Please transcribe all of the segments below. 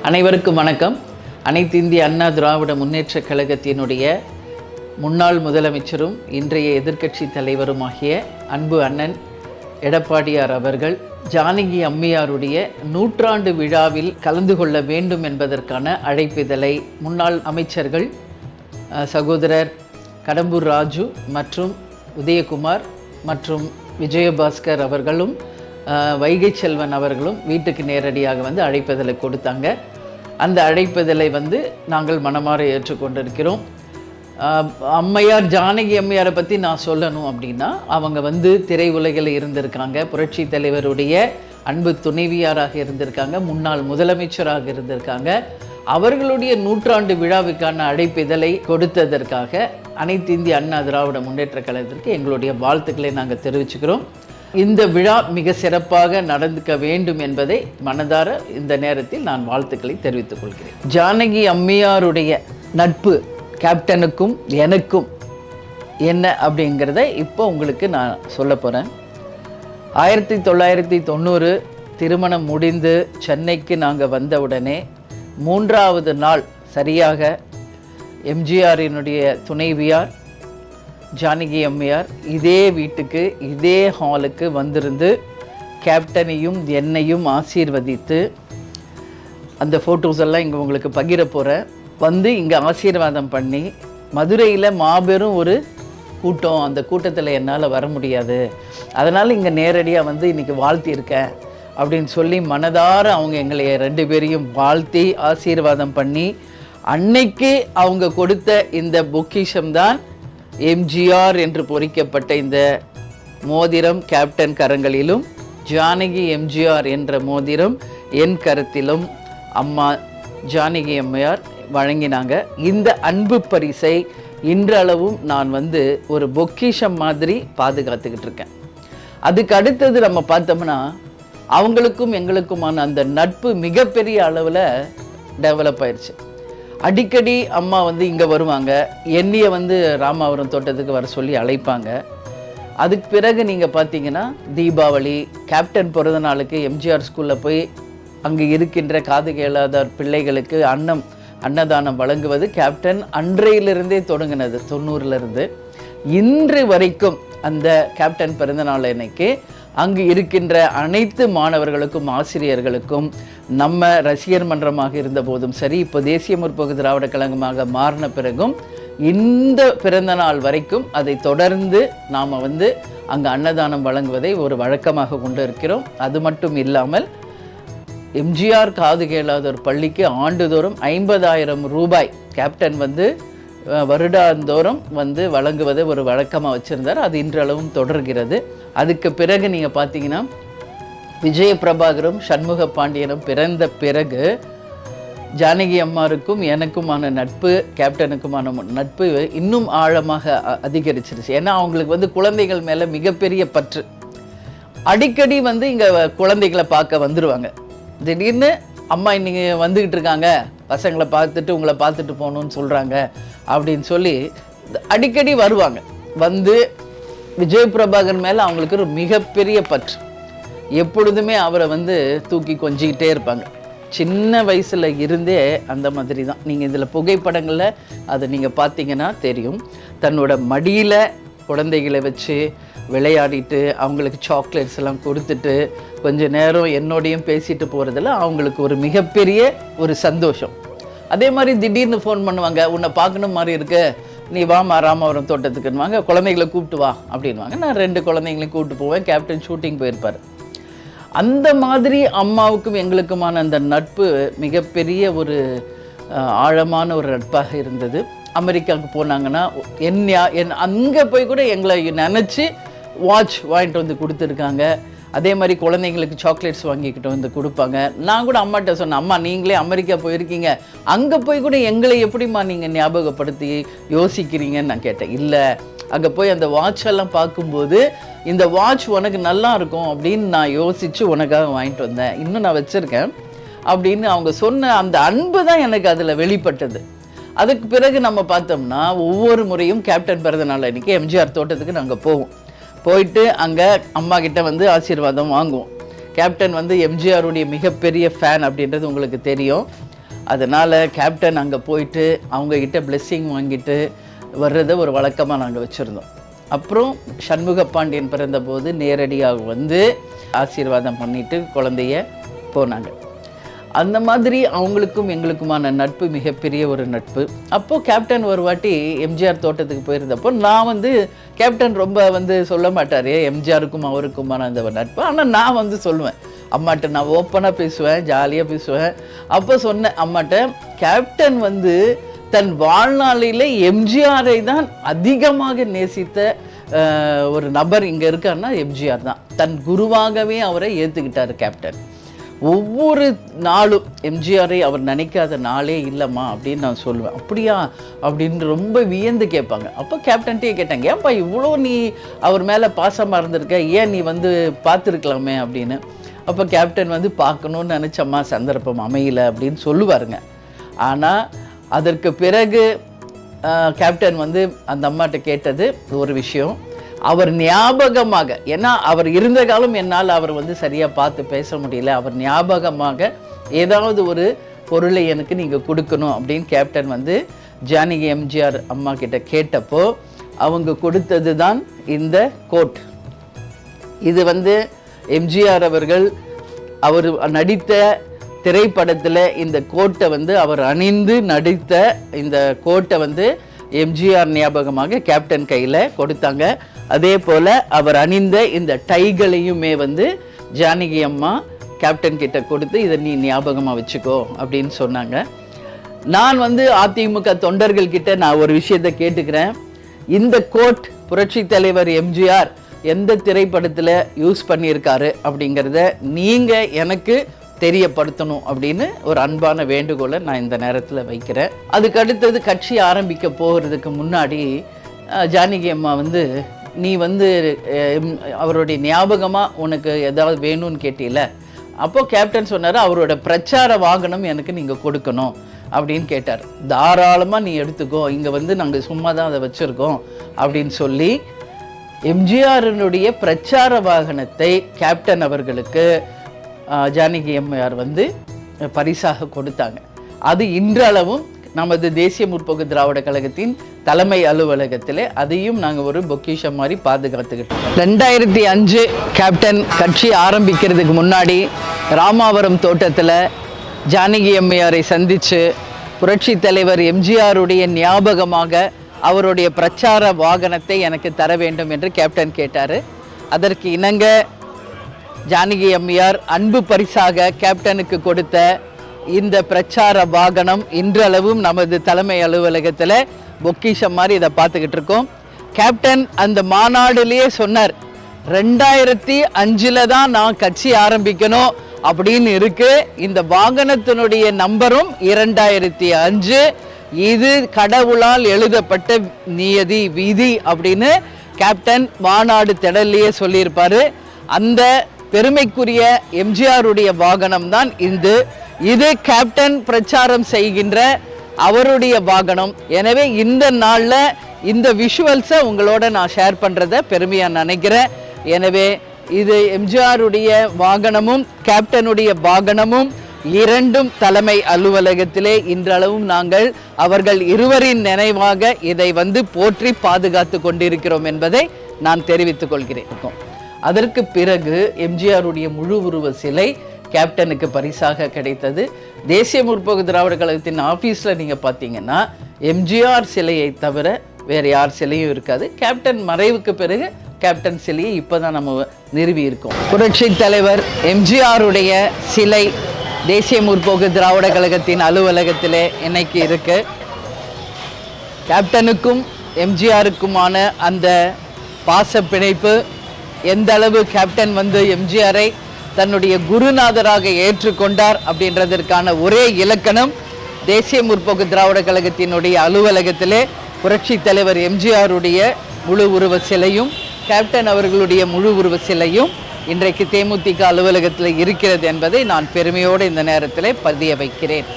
அனைவருக்கும் வணக்கம். அனைத்து இந்திய அண்ணா திராவிட முன்னேற்றக் கழகத்தினுடைய முன்னாள் முதலமைச்சரும் இன்றைய எதிர்க்கட்சி தலைவருமாகிய அன்பு அண்ணன் எடப்பாடியார் அவர்கள் ஜானகி அம்மையாருடைய 100ஆண்டு விழாவில் கலந்து கொள்ள வேண்டும் என்பதற்கான அழைப்பிதழை முன்னாள் அமைச்சர்கள் சகோதரர் கடம்பூர் ராஜு மற்றும் உதயகுமார் மற்றும் விஜயபாஸ்கர் அவர்களும் வைகை செல்வன் அவர்களும் வீட்டுக்கு நேரடியாக அழைப்பிதழை கொடுத்தாங்க. அந்த அழைப்பிதழை நாங்கள் மனமாற ஏற்றுக்கொண்டிருக்கிறோம். அம்மையார் ஜானகி அம்மையாரை பற்றி நான் சொல்லணும் அப்படின்னா, அவங்க திரையுலகில் இருந்திருக்காங்க, புரட்சி தலைவருடைய அன்பு துணைவியாராக இருந்திருக்காங்க, முன்னாள் முதலமைச்சராக இருந்திருக்காங்க. அவர்களுடைய 100ஆண்டு விழாவுக்கான அழைப்பிதழை கொடுத்ததற்காக அனைத்து இந்திய அண்ணா திராவிட முன்னேற்ற கழகத்திற்கு எங்களுடைய வாழ்த்துக்களை நாங்கள் தெரிவிச்சுக்கிறோம். இந்த விழா மிக சிறப்பாக நடந்துக்க வேண்டும் என்பதை மனதார இந்த நேரத்தில் நான் வாழ்த்துக்களை தெரிவித்துக் கொள்கிறேன். ஜானகி அம்மையாருடைய நட்பு கேப்டனுக்கும் எனக்கும் என்ன அப்படிங்கிறத இப்போ உங்களுக்கு நான் சொல்ல போகிறேன். 1990 திருமணம் முடிந்து சென்னைக்கு நாங்கள் வந்தவுடனே 3வது நாள் சரியாக எம்ஜிஆரினுடைய துணைவியார் ஜானகி அம்மையார் இதே வீட்டுக்கு இதே ஹாலுக்கு வந்திருந்து கேப்டனையும் என்னையும் ஆசீர்வதித்து, அந்த ஃபோட்டோஸ் எல்லாம் இங்கே உங்களுக்கு பகிர போகிறேன், இங்கே ஆசீர்வாதம் பண்ணி, மதுரையில் மாபெரும் ஒரு கூட்டம், அந்த கூட்டத்தில் என்னால் வர முடியாது, அதனால் இங்கே நேரடியாக இன்றைக்கி வாழ்த்தியிருக்கேன் அப்படின்னு சொல்லி மனதார அவங்க எங்களை 2 பேரையும் வாழ்த்தி ஆசீர்வாதம் பண்ணி, அன்னைக்கு அவங்க கொடுத்த இந்த பொக்கிஷம்தான் எம்ஜிஆர் என்று பொறிக்கப்பட்ட இந்த மோதிரம் கேப்டன் கரங்களிலும், ஜானகி எம்ஜிஆர் என்ற மோதிரம் என் கருத்திலும் அம்மா ஜானகி அம்மையார் வழங்கினாங்க. இந்த அன்பு பரிசை இன்றளவும் நான் ஒரு பொக்கிஷம் மாதிரி பாதுகாத்துக்கிட்டு இருக்கேன். அதுக்கு அடுத்தது நம்ம பார்த்தோம்னா, அவங்களுக்கும் எங்களுக்குமான அந்த நட்பு மிகப்பெரிய அளவில் டெவலப் ஆயிடுச்சு. அடிக்கடி அம்மா இங்கே வருவாங்க, என்னையை ராமாவரம் தோட்டத்துக்கு வர சொல்லி அழைப்பாங்க. அதுக்கு பிறகு நீங்கள் பார்த்தீங்கன்னா தீபாவளி, கேப்டன் பிறந்த நாளுக்கு எம்ஜிஆர் ஸ்கூலில் போய் அங்கே இருக்கின்ற காது கேளாத பிள்ளைகளுக்கு அன்னதானம் வழங்குவது கேப்டன் அன்றையிலிருந்தே தொடங்கினது. 90லேருந்து இன்று வரைக்கும் அந்த கேப்டன் பிறந்தநாள் அன்னைக்கு அங்கு இருக்கின்ற அனைத்து மாணவர்களுக்கும் ஆசிரியர்களுக்கும், நம்ம ரசிகர் மன்றமாக இருந்த போதும் சரி, இப்போ தேசிய முற்போக்கு திராவிட கழகமாக மாறின பிறகும் இந்த பிறந்த நாள் வரைக்கும் அதை தொடர்ந்து நாம் அங்கே அன்னதானம் வழங்குவதை ஒரு வழக்கமாக கொண்டு இருக்கிறோம். அது மட்டும் இல்லாமல் எம்ஜிஆர் காது கேளாதோர் பள்ளிக்கு ஆண்டுதோறும் 50,000 ரூபாய் கேப்டன் வருடாந்தோறும் வழங்குவதை ஒரு வழக்கமாக வச்சுருந்தார். அது இன்றளவும் தொடர்கிறது. அதுக்கு பிறகு நீங்கள் பார்த்தீங்கன்னா விஜய பிரபாகரும் சண்முக பாண்டியனும் பிறந்த பிறகு ஜானகி அம்மாருக்கும் எனக்குமான நட்பு, கேப்டனுக்குமான நட்பு இன்னும் ஆழமாக அதிகரிச்சிருச்சு. ஏன்னா அவங்களுக்கு குழந்தைகள் மேலே மிகப்பெரிய பற்று. அடிக்கடி இங்கே குழந்தைகளை பார்க்க வந்துடுவாங்க. திடீர்னு அம்மா இன்னைக்கு வந்துக்கிட்டு இருக்காங்க, பசங்களை பார்த்துட்டு உங்களை பார்த்துட்டு போகணுன்னு சொல்கிறாங்க அப்படின்னு சொல்லி அடிக்கடி வருவாங்க. விஜய் பிரபாகர் மேலே அவங்களுக்கு ஒரு மிகப்பெரிய பற்று. எப்பொழுதுமே அவரை தூக்கி கொஞ்சிக்கிட்டே இருப்பாங்க. சின்ன வயசில் இருந்தே அந்த மாதிரி தான். நீங்கள் இதில் புகைப்படங்களில் அதை நீங்கள் பார்த்தீங்கன்னா தெரியும். தன்னோட மடியில் குழந்தைகளை வச்சு விளையாடிட்டு அவங்களுக்கு சாக்லேட்ஸ் எல்லாம் கொடுத்துட்டு கொஞ்ச நேரம் என்னோடையும் பேசிட்டு போகிறதுல அவங்களுக்கு ஒரு மிகப்பெரிய ஒரு சந்தோஷம். அதே மாதிரி திடீர்னு ஃபோன் பண்ணுவாங்க, உன்னை பார்க்கணும் மாதிரி இருக்கு, நீ வாமா ராமாவரம் தோட்டத்துக்குன்னுவாங்க, குழந்தைகளை கூப்பிட்டு வா அப்படின்வாங்க. நான் 2 குழந்தைங்களையும் கூப்பிட்டு போவேன். கேப்டன் ஷூட்டிங் போயிருப்பார். அந்த மாதிரி அம்மாவுக்கும் எங்களுக்குமான அந்த நட்பு மிகப்பெரிய ஒரு ஆழமான ஒரு நட்பாக இருந்தது. அமெரிக்காவுக்கு போனாங்கன்னா அங்கே போய் கூட எங்களை நினச்சி வாட்ச் வாங்கிட்டு கொடுத்துருக்காங்க. அதே மாதிரி குழந்தைங்களுக்கு சாக்லேட்ஸ் வாங்கிக்கிட்டு கொடுப்பாங்க. நான் கூட அம்மாட்ட சொன்னேன், அம்மா நீங்களே அமெரிக்கா போயிருக்கீங்க, அங்கே போய் கூட எங்களை எப்படிம்மா நீங்கள் ஞாபகப்படுத்தி யோசிக்கிறீங்கன்னு நான் கேட்டேன். இல்லை, அங்கே போய் அந்த வாட்செல்லாம் பார்க்கும்போது இந்த வாட்ச் உனக்கு நல்லா இருக்கும் அப்படின்னு நான் யோசித்து உனக்காக வாங்கிட்டு வந்தேன், இன்னும் நான் வச்சுருக்கேன் அப்படின்னு அவங்க சொன்ன அந்த அன்பு தான் எனக்கு அதில் வெளிப்பட்டது. அதுக்கு பிறகு நம்ம பார்த்தோம்னா ஒவ்வொரு முறையும் கேப்டன் பிறந்த நாள் அன்றைக்கி எம்ஜிஆர் தோட்டத்துக்கு நாங்கள் போவோம். போயிட்டு அங்கே அம்மா கிட்ட ஆசீர்வாதம் வாங்குவோம். கேப்டன் எம்ஜிஆருடைய மிகப்பெரிய ஃபேன் அப்படின்றது உங்களுக்கு தெரியும். அதனால் கேப்டன் அங்கே போயிட்டு அவங்கக்கிட்ட பிளெஸ்ஸிங் வாங்கிட்டு வர்றதை ஒரு வழக்கமாக நாங்கள் வச்சுருந்தோம். அப்புறம் சண்முக பாண்டியன் பிறந்தபோது நேரடியாக வந்து ஆசீர்வாதம் பண்ணிவிட்டு குழந்தைய போனாங்க. அந்த மாதிரி அவங்களுக்கும் எங்களுக்குமான நட்பு மிகப்பெரிய ஒரு நட்பு. அப்போது கேப்டன் ஒரு வாட்டி எம்ஜிஆர் தோட்டத்துக்கு போயிருந்தப்போ நான் வந்து கேப்டன் ரொம்ப வந்து சொல்ல மாட்டார் எம்ஜிஆருக்கும் அவருக்குமான அந்த நட்பு. ஆனால் நான் வந்து சொல்லுவேன் அம்மாட்ட, நான் ஓப்பனாக பேசுவேன், ஜாலியாக பேசுவேன். அப்போ சொன்னேன் அம்மாட்ட, கேப்டன் வந்து தன் வாழ்நாளில் எம்ஜிஆரை தான் அதிகமாக நேசித்த ஒரு நபர் இங்கே இருக்காருன்னா எம்ஜிஆர் தான். தன் குருவாகவே அவரை ஏற்றுக்கிட்டார் கேப்டன். ஒவ்வொரு நாளும் எம்ஜிஆரை அவர் நினைக்காத நாளே இல்லைம்மா அப்படின்னு நான் சொல்லுவேன். அப்படியா அப்படின்னு ரொம்ப வியந்து கேட்பாங்க. அப்போ கேப்டன்ட்டே கேட்டாங்க, ஏன்ப்பா இவ்வளோ நீ அவர் மேலே பாசமாக இருந்திருக்க, ஏன் நீ வந்து பார்த்துருக்கலாமே அப்படின்னு. அப்போ கேப்டன் வந்து பார்க்கணுன்னு நினச்சம்மா சந்தர்ப்பம் அமையல அப்படின்னு சொல்லுவாருங்க. ஆனால் அதற்கு பிறகு கேப்டன் வந்து அந்த அம்மாட்ட கேட்டது ஒரு விஷயம், அவர் ஞாபகமாக, ஏன்னா அவர் இருந்த காலம் என்னால் அவர் வந்து சரியாக பார்த்து பேச முடியல, அவர் ஞாபகமாக ஏதாவது ஒரு பொருளை எனக்கு நீங்கள் கொடுக்கணும் அப்படின்னு கேப்டன் வந்து ஜானகி எம்ஜிஆர் அம்மா கிட்ட கேட்டப்போ அவங்க கொடுத்தது தான் இந்த கோட். இது வந்து எம்ஜிஆர் அவர்கள் அவர் நடித்த திரைப்படத்தில் இந்த கோட்டை வந்து அவர் அணிந்து நடித்த இந்த கோட்டை வந்து எம்ஜிஆர் ஞாபகமாக கேப்டன் கையில் கொடுத்தாங்க. அதே போல் அவர் அணிந்த இந்த டைகளையுமே வந்து ஜானகி அம்மா கேப்டன் கிட்ட கொடுத்து இதை நீ ஞாபகமாக வச்சுக்கோ அப்படின்னு சொன்னாங்க. நான் வந்து அதிமுக தொண்டர்கள் கிட்ட நான் ஒரு விஷயத்தை கேட்டுக்கிறேன், இந்த கோட் புரட்சி தலைவர் எம்ஜிஆர் எந்த திரைப்படத்தில் யூஸ் பண்ணியிருக்காரு அப்படிங்கிறத நீங்கள் எனக்கு தெரியப்படுத்தணும் அப்படின்னு ஒரு அன்பான வேண்டுகோளை நான் இந்த நேரத்தில் வைக்கிறேன். அதுக்கு அடுத்தது கட்சி ஆரம்பிக்க போகிறதுக்கு முன்னாடி ஜானகி அம்மா வந்து நீ வந்து அவருடைய ஞாபகமாக உனக்கு ஏதாவது வேணும்னு கேட்டீல, அப்போது கேப்டன் சொன்னார் அவரோட பிரச்சார வாகனம் எனக்கு நீங்கள் கொடுக்கணும் அப்படின்னு கேட்டார். தாராளமாக நீ எடுத்துக்கோ, இங்கே வந்து நாங்கள் சும்மா தான் அதை வச்சுருக்கோம் அப்படின்னு சொல்லி எம்ஜிஆரினுடைய பிரச்சார வாகனத்தை கேப்டன் அவர்களுக்கு ஜானகி அம்மையார் வந்து பரிசாக கொடுத்தாங்க. அது இன்றளவும் நமது தேசிய முற்போக்கு திராவிட கழகத்தின் தலைமை அலுவலகத்தில் அதையும் நாங்கள் ஒரு பொக்கிஷம் மாதிரி பாதுகாத்துக்கிட்டோம். 2005 கேப்டன் கட்சி ஆரம்பிக்கிறதுக்கு முன்னாடி ராமாவரம் தோட்டத்தில் ஜானகி அம்மையாரை சந்தித்து புரட்சி தலைவர் எம்ஜிஆருடைய ஞாபகமாக அவருடைய பிரச்சார வாகனத்தை எனக்கு தர வேண்டும் என்று கேப்டன் கேட்டார். அதற்கு இணங்க ஜானகி அம்மையார் அன்பு பரிசாக கேப்டனுக்கு கொடுத்த இந்த பிரச்சார வாகனம் இன்றளவும் நமது தலைமை அலுவலகத்தில் பொக்கிஷம் மாதிரி இதை பார்த்துக்கிட்டு இருக்கோம். கேப்டன் அந்த மாநாடுலேயே சொன்னார், 2005 தான் நான் கட்சி ஆரம்பிக்கணும் அப்படின்னு இருக்கு, இந்த வாகனத்தினுடைய நம்பரும் 2005, இது கடவுளால் எழுதப்பட்ட நியதி விதி அப்படின்னு கேப்டன் மாநாடு திடல்லையே சொல்லியிருப்பாரு. அந்த பெருமைக்குரிய எம்ஜிஆருடைய வாகனம் தான் இது கேப்டன் பிரச்சாரம் செய்கின்ற அவருடைய வாகனம். எனவே இந்த நாளில் இந்த விஷுவல்ஸை உங்களோட நான் ஷேர் பண்ணுறத பெருமையாக நினைக்கிறேன். எனவே இது எம்ஜிஆருடைய வாகனமும் கேப்டனுடைய வாகனமும் இரண்டும் தலைமை அலுவலகத்திலே இன்றளவும் நாங்கள் அவர்கள் இருவரின் நினைவாக இதை வந்து போற்றி பாதுகாத்து கொண்டிருக்கிறோம் என்பதை நான் தெரிவித்துக் கொள்கிறேன். அதற்கு பிறகு எம்ஜிஆருடைய முழு உருவ சிலை கேப்டனுக்கு பரிசாக கிடைத்தது. தேசிய முற்போக்கு திராவிட கழகத்தின் ஆஃபீஸில் நீங்கள் பார்த்தீங்கன்னா எம்ஜிஆர் சிலையை தவிர வேறு யார் சிலையும் இருக்காது. கேப்டன் மறைவுக்கு பிறகு கேப்டன் சிலையை இப்போ தான் நம்ம நிறுவி இருக்கோம். புரட்சி தலைவர் எம்ஜிஆருடைய சிலை தேசிய முற்போக்கு திராவிட கழகத்தின் அலுவலகத்தில் இன்னைக்கு இருக்கு. கேப்டனுக்கும் எம்ஜிஆருக்குமான அந்த பாச பிணைப்பு, எந்த அளவு கேப்டன் வந்து எம்ஜிஆரை தன்னுடைய குருநாதராக ஏற்றுக்கொண்டார் அப்படின்றதற்கான ஒரே இலக்கணம் தேசிய முற்போக்கு திராவிட கழகத்தினுடைய அலுவலகத்திலே புரட்சி தலைவர் எம்ஜிஆருடைய முழு உருவ சிலையும் கேப்டன் அவர்களுடைய முழு உருவ சிலையும் இன்றைக்கு தேமுதிக அலுவலகத்தில் இருக்கிறது என்பதை நான் பெருமையோடு இந்த நேரத்தில் பதிய வைக்கிறேன்.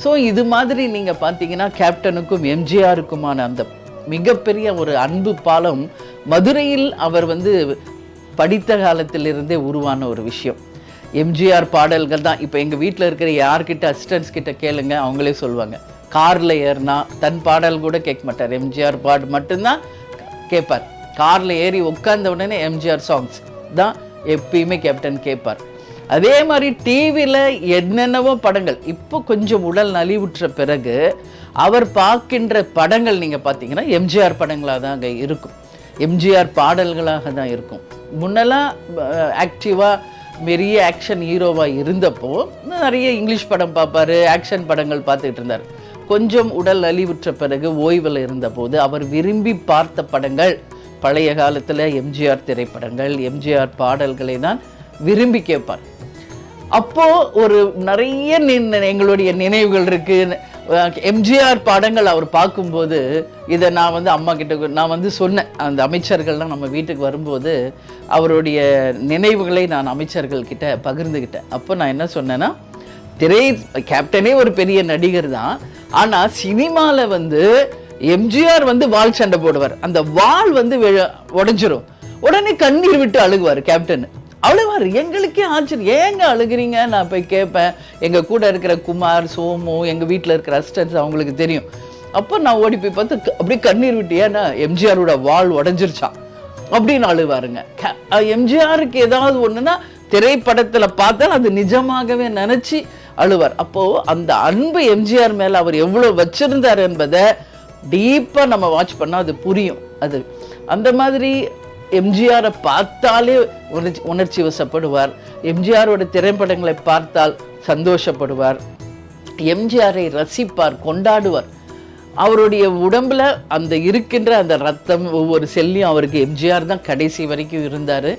ஸோ இது மாதிரி நீங்கள் பார்த்தீங்கன்னா கேப்டனுக்கும் எம்ஜிஆருக்குமான அந்த மிகப்பெரிய ஒரு அன்பு பாலம் மதுரையில் அவர் வந்து படித்த காலத்திலிருந்தே உருவான ஒரு விஷயம். எம்ஜிஆர் பாடல்கள் தான். இப்போ எங்கள் வீட்டில் இருக்கிற யார்கிட்ட அசிஸ்டன்ஸ் கிட்ட கேளுங்க, அவங்களே சொல்லுவாங்க. காரில் ஏறினா தன் பாடல் கூட கேட்க மாட்டார், எம்ஜிஆர் பாட்டு மட்டும்தான் கேட்பார். காரில் ஏறி உட்கார்ந்த உடனே எம்ஜிஆர் சாங்ஸ் தான் எப்பயுமே கேப்டன் கேட்பார். அதே மாதிரி டிவியில் என்னென்னவோ படங்கள், இப்போ கொஞ்சம் உடல் நலிவுற்ற பிறகு அவர் பார்க்கின்ற படங்கள் நீங்கள் பார்த்தீங்கன்னா எம்ஜிஆர் படங்களாக தான் அங்கே இருக்கும், எம்ஜிஆர் பாடல்களாக தான் இருக்கும். முன்னெல்லாம் ஆக்டிவாக பெரிய ஆக்ஷன் ஹீரோவாக இருந்தப்போ நிறைய இங்கிலீஷ் படம் பார்ப்பார், ஆக்ஷன் படங்கள் பார்த்துக்கிட்டு இருந்தார். கொஞ்சம் உடல் நலிவுற்ற பிறகு ஓய்வில் இருந்தபோது அவர் விரும்பி பார்த்த படங்கள் பழைய காலத்தில் எம்ஜிஆர் திரைப்படங்கள், எம்ஜிஆர் பாடல்களை தான் விரும்பி கேட்பார். அப்போது ஒரு நிறைய எங்களுடைய நினைவுகள் இருக்குது. எம்ஜிஆர் பாடங்கள் அவர் பார்க்கும்போது, இதை நான் அம்மா கிட்ட நான் சொன்னேன், அந்த அமைச்சர்கள்லாம் நம்ம வீட்டுக்கு வரும்போது அவருடைய நினைவுகளை நான் அமைச்சர்கள் கிட்ட பகிர்ந்துக்கிட்டேன். அப்போ நான் என்ன சொன்னேன்னா, கேப்டனே ஒரு பெரிய நடிகர் தான், ஆனால் சினிமாவில் எம்ஜிஆர் வால் சண்டை போடுவார், அந்த வால் உடைஞ்சிரும், உடனே கண்ணீர் விட்டு அழுகுவார் கேப்டன். அழுவார். எங்களுக்கே ஆச்சரியம், ஏங்க அழுகிறீங்க? நான் போய் கேட்பேன். எங்கள் கூட இருக்கிற குமார், சோமு, எங்கள் வீட்டில் இருக்கிற அசிஸ்டன்ஸ் அவங்களுக்கு தெரியும். அப்போ நான் ஓடி போய் பார்த்து அப்படியே கண்ணீர் விட்டு, ஏன்னா எம்ஜிஆரோட வால் உடஞ்சிருச்சான் அப்படின்னு அழுவாருங்க. எம்ஜிஆருக்கு ஏதாவது ஒன்றுனா திரைப்படத்தில் பார்த்தால் அது நிஜமாகவே நினச்சி அழுவார். அப்போது அந்த அன்பு எம்ஜிஆர் மேலே அவர் எவ்வளோ வச்சிருந்தார் என்பதை டீப்பாக நம்ம வாட்ச் பண்ணால் அது புரியும். அது அந்த மாதிரி எம்ஜிஆரை பார்த்தாலே உணர்ச்சி வசப்படுவார், எம்ஜிஆரோட திரைப்படங்களை பார்த்தால் சந்தோஷப்படுவார், எம்ஜிஆரை ரசிப்பார், கொண்டாடுவார். அவருடைய உடம்புல அந்த இருக்கின்ற அந்த ரத்தம் ஒவ்வொரு செல்லையும் அவருக்கு எம்ஜிஆர் தான் கடைசி வரைக்கும் இருந்தார்.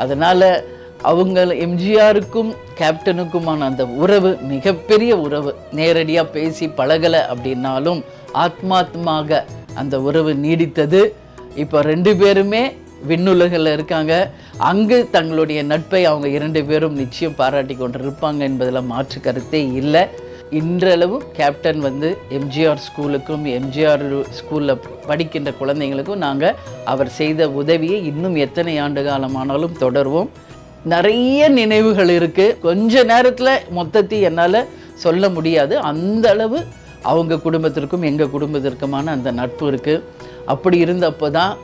அதனால் அவங்க எம்ஜிஆருக்கும் கேப்டனுக்குமான அந்த உறவு மிகப்பெரிய உறவு. நேரடியாக பேசி பழகலை அப்படின்னாலும் ஆத்மாத்மாக அந்த உறவு நீடித்தது. இப்போ 2 பேருமே விண்ணுலகில் இருக்காங்க. அங்கு தங்களுடைய நட்பை அவங்க 2 பேரும் நிச்சயம் பாராட்டி கொண்டு இருப்பாங்க என்பதில் மாற்று கருத்தே இல்லை. இன்றளவும் கேப்டன் எம்ஜிஆர் ஸ்கூலுக்கும் எம்ஜிஆர் ஸ்கூலில் படிக்கின்ற குழந்தைங்களுக்கும் நாங்கள் அவர் செய்த உதவியை இன்னும் எத்தனை ஆண்டு காலமானாலும் தொடர்வோம். நிறைய நினைவுகள் இருக்குது. கொஞ்ச நேரத்தில் மொத்தத்தை என்னால் சொல்ல முடியாது. அந்த அளவு அவங்க குடும்பத்திற்கும் எங்கள் குடும்பத்திற்குமான அந்த நட்பு இருக்குது. அப்படி இருந்தப்போ தான்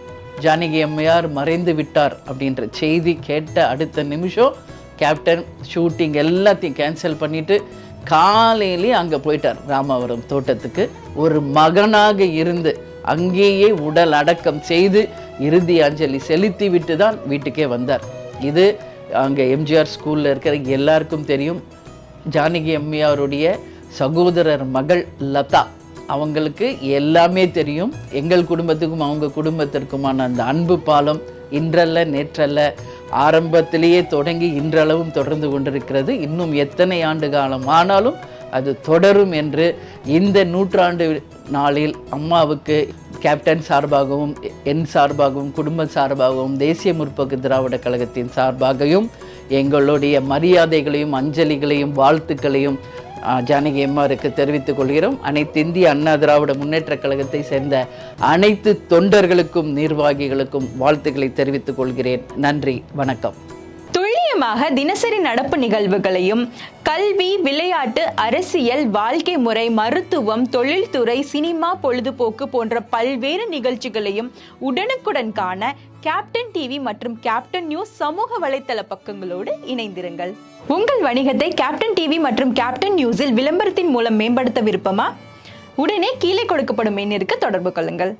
ஜானகி அம்மையார் மறைந்து விட்டார் அப்படின்ற செய்தி கேட்ட அடுத்த நிமிஷம் கேப்டன் ஷூட்டிங் எல்லாத்தையும் கேன்சல் பண்ணிவிட்டு காலையிலே அங்கே போயிட்டார் ராமாவரம் தோட்டத்துக்கு. ஒரு மகனாக இருந்து அங்கேயே உடல் அடக்கம் செய்து இறுதி அஞ்சலி செலுத்தி விட்டு தான் வீட்டுக்கே வந்தார். இது அங்கே எம்ஜிஆர் ஸ்கூலில் இருக்கிற எல்லாருக்கும் தெரியும். ஜானகி அம்மையாருடைய சகோதரர் மகள் லதா, அவங்களுக்கு எல்லாமே தெரியும். எங்கள் குடும்பத்துக்கும் அவங்க குடும்பத்திற்குமான அந்த அன்பு பாலம் இன்றல்ல நேற்றல்ல, ஆரம்பத்திலேயே தொடங்கி இன்றளவும் தொடர்ந்து கொண்டிருக்கிறது. இன்னும் எத்தனை ஆண்டு காலம் ஆனாலும் அது தொடரும் என்று இந்த 100ஆண்டு நாளில் அம்மாவுக்கு கேப்டன் சார்பாகவும் என் சார்பாகவும் குடும்ப சார்பாகவும் தேசிய முற்போக்கு திராவிட கழகத்தின் சார்பாகவும் எங்களுடைய மரியாதைகளையும் அஞ்சலிகளையும் வாழ்த்துக்களையும் ஜானகி அம்மாருக்கு தெரிவித்துக் கொள்கிறோம். அனைத்து இந்திய அண்ணா திராவிட முன்னேற்ற கழகத்தை சேர்ந்த அனைத்து தொண்டர்களுக்கும் நிர்வாகிகளுக்கும் வாழ்த்துக்களை தெரிவித்துக் கொள்கிறேன். நன்றி, வணக்கம். துல்லியமாக தினசரி நடப்பு நிகழ்வுகளையும் கல்வி, விளையாட்டு, அரசியல், வாழ்க்கை முறை, மருத்துவம், தொழில்துறை, சினிமா, பொழுதுபோக்கு போன்ற பல்வேறு நிகழ்ச்சிகளையும் உடனுக்குடன் காண கேப்டன் டிவி மற்றும் கேப்டன் நியூஸ் சமூக வலைத்தள பக்கங்களோடு இணைந்திருங்கள். உங்கள் வணிகத்தை கேப்டன் டிவி மற்றும் கேப்டன் நியூஸில் விளம்பரத்தின் மூலம் மேம்படுத்த விருப்பமா? உடனே கீழே கொடுக்கப்படும் எண்ணிற்கு தொடர்பு கொள்ளுங்கள்.